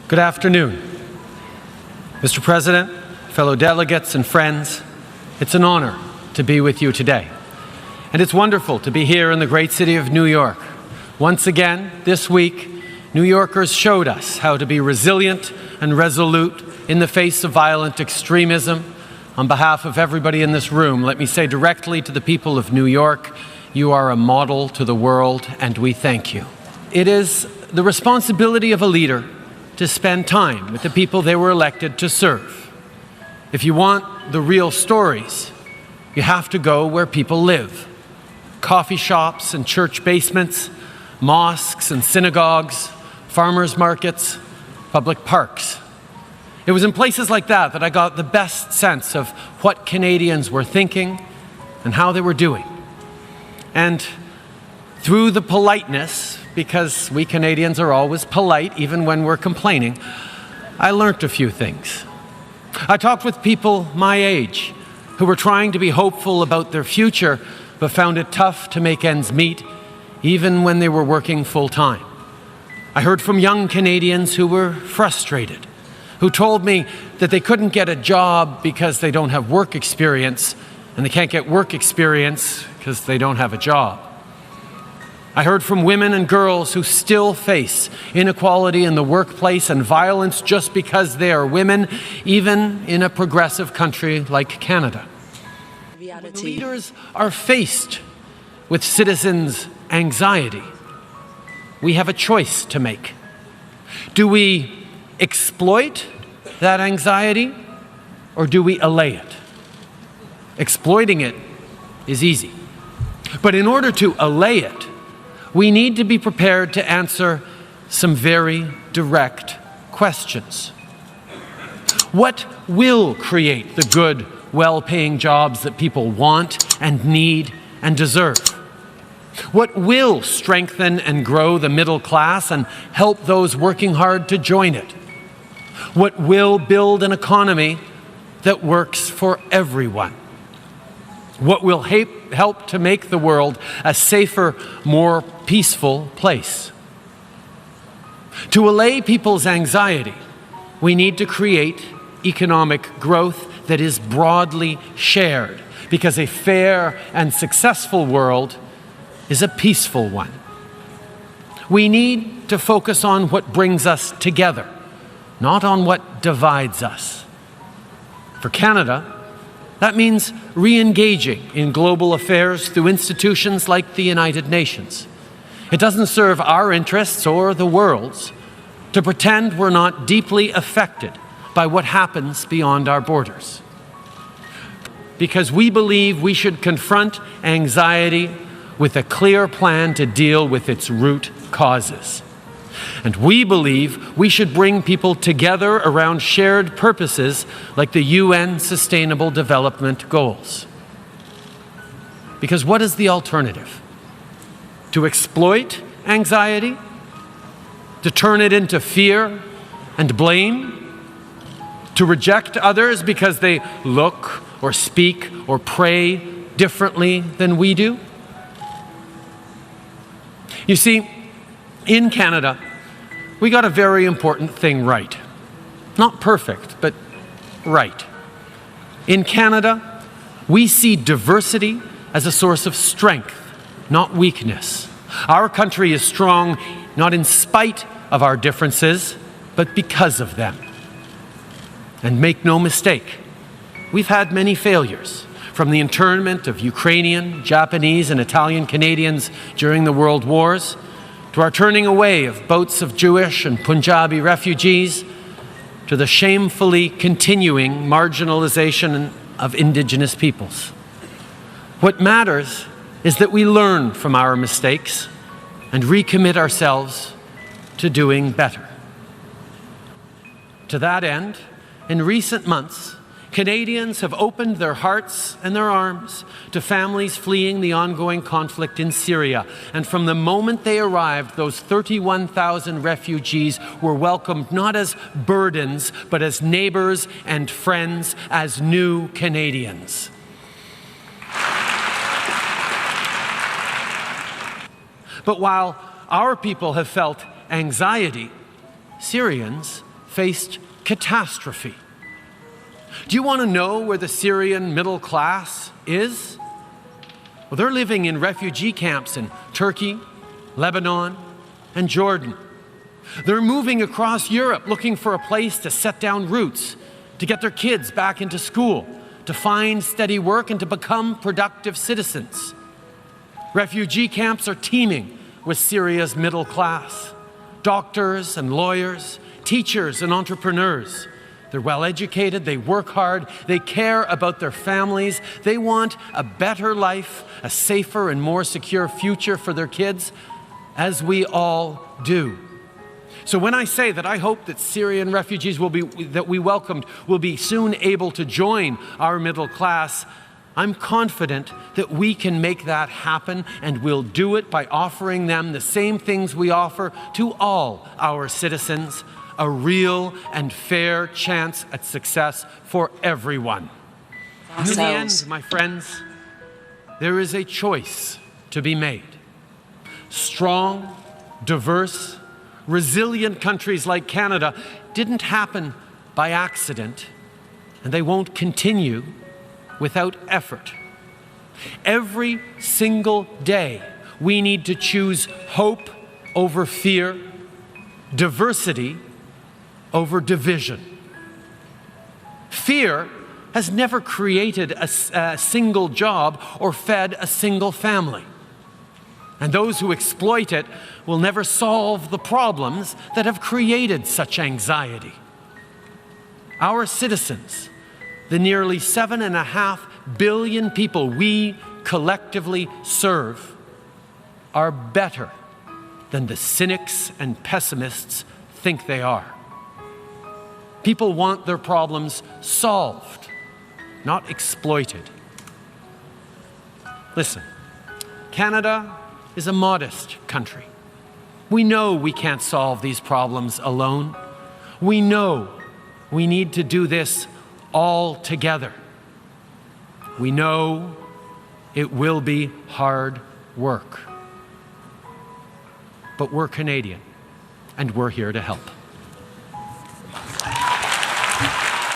Good afternoon. Mr. President, fellow delegates and friends, it's an honor to be with you today. And it's wonderful to be here in the great city of New York. Once again, this week, New Yorkers showed us how to be resilient and resolute in the face of violent extremism. On behalf of everybody in this room, let me say directly to the people of New York, you are a model to the world, and we thank you. It is the responsibility of a leader to spend time with the people they were elected to serve. If you want the real stories, you have to go where people live. Coffee shops and church basements, mosques and synagogues, farmers markets, public parks. It was in places like that that I got the best sense of what Canadians were thinking and how they were doing. And through the politeness, because we Canadians are always polite even when we're complaining, I learned a few things. I talked with people my age who were trying to be hopeful about their future but found it tough to make ends meet even when they were working full-time. I heard from young Canadians who were frustrated, who told me that they couldn't get a job because they don't have work experience, and they can't get work experience because they don't have a job. I heard from women and girls who still face inequality in the workplace and violence just because they are women, even in a progressive country like Canada. When leaders are faced with citizens' anxiety, we have a choice to make. Do we exploit that anxiety, or do we allay it? Exploiting it is easy. But in order to allay it, we need to be prepared to answer some very direct questions. What will create the good, well-paying jobs that people want and need and deserve? What will strengthen and grow the middle class and help those working hard to join it? What will build an economy that works for everyone? What will help to make the world a safer, more peaceful place? To allay people's anxiety, we need to create economic growth that is broadly shared, because a fair and successful world is a peaceful one. We need to focus on what brings us together, not on what divides us. For Canada, that means re-engaging in global affairs through institutions like the United Nations. It doesn't serve our interests or the world's to pretend we're not deeply affected by what happens beyond our borders. Because we believe we should confront anxiety with a clear plan to deal with its root causes. And we believe we should bring people together around shared purposes like the UN Sustainable Development Goals. Because what is the alternative? To exploit anxiety? To turn it into fear and blame? To reject others because they look or speak or pray differently than we do? You see, in Canada, we got a very important thing right. Not perfect, but right. In Canada, we see diversity as a source of strength, not weakness. Our country is strong not in spite of our differences, but because of them. And make no mistake, we've had many failures, from the internment of Ukrainian, Japanese, and Italian Canadians during the World Wars, to our turning away of boats of Jewish and Punjabi refugees, to the shamefully continuing marginalization of Indigenous peoples. What matters is that we learn from our mistakes and recommit ourselves to doing better. To that end, in recent months, Canadians have opened their hearts and their arms to families fleeing the ongoing conflict in Syria. And from the moment they arrived, those 31,000 refugees were welcomed not as burdens, but as neighbors and friends, as new Canadians. But while our people have felt anxiety, Syrians faced catastrophe. Do you want to know where the Syrian middle class is? Well, they're living in refugee camps in Turkey, Lebanon, and Jordan. They're moving across Europe looking for a place to set down roots, to get their kids back into school, to find steady work, and to become productive citizens. Refugee camps are teeming with Syria's middle class. Doctors and lawyers, teachers and entrepreneurs. They're well educated, they work hard, they care about their families, they want a better life, a safer and more secure future for their kids, as we all do. So when I say that I hope that Syrian refugees that we welcomed will be soon able to join our middle class, I'm confident that we can make that happen, and we'll do it by offering them the same things we offer to all our citizens: a real and fair chance at success for everyone. In the end, my friends, there is a choice to be made. Strong, diverse, resilient countries like Canada didn't happen by accident, and they won't continue without effort. Every single day, we need to choose hope over fear, diversity over division. Fear has never created a single job or fed a single family. And those who exploit it will never solve the problems that have created such anxiety. Our citizens, the nearly 7.5 billion people we collectively serve, are better than the cynics and pessimists think they are. People want their problems solved, not exploited. Listen, Canada is a modest country. We know we can't solve these problems alone. We know we need to do this all together. We know it will be hard work. But we're Canadian, and we're here to help.